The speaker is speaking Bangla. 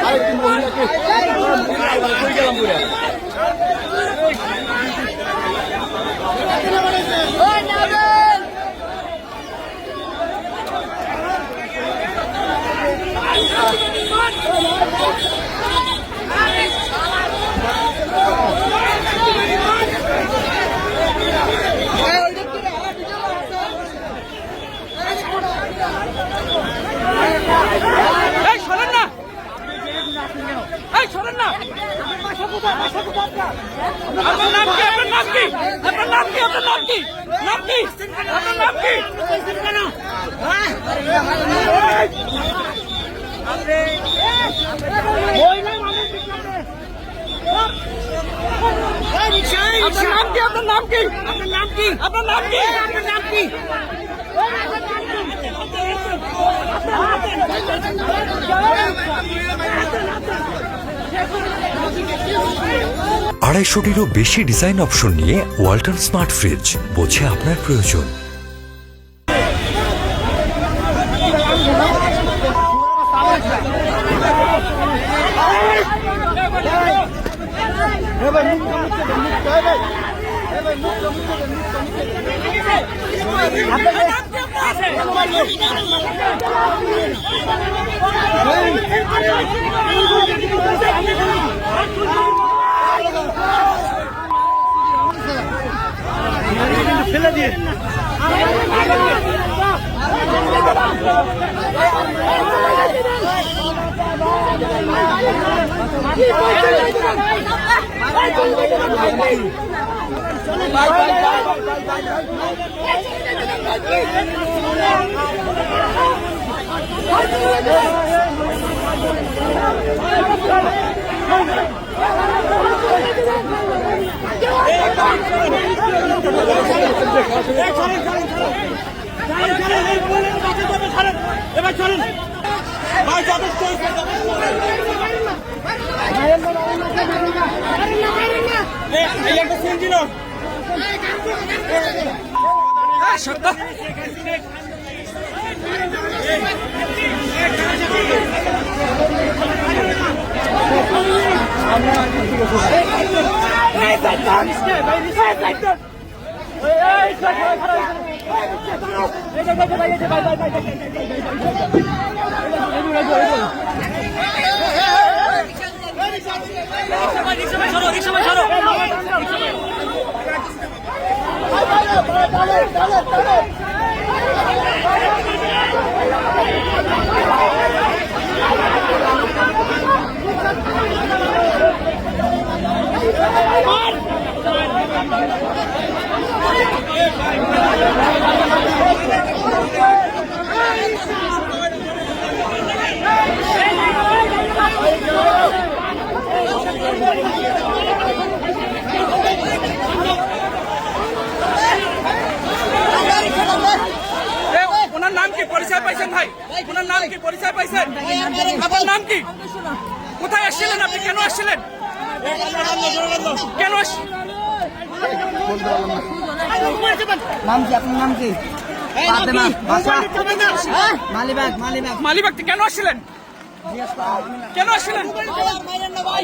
আরেকটি মহিলাকে গেলাম পুরা আড়াইশোটিরও বেশি ডিজাইন অপশন নিয়ে ওয়ালটন স্মার্ট ফ্রিজ, বোঝে আপনার প্রয়োজন। ফেলে দিয়ে এবার চলেন ভাই যথেষ্ট একটা সিন ছিল ওনার নাম কি পরিচয় পাইছেন ভাই? ওনার নাম কি পরিচয় পাইছেন? আপনার নাম কি? কোথায় আসছিলেন আপনি? কেন আসছিলেন? কেন নাম কি? আপনার নাম কি? মালিবাগ কেন আসছিলেন? কেন আসছিলেন? ভাই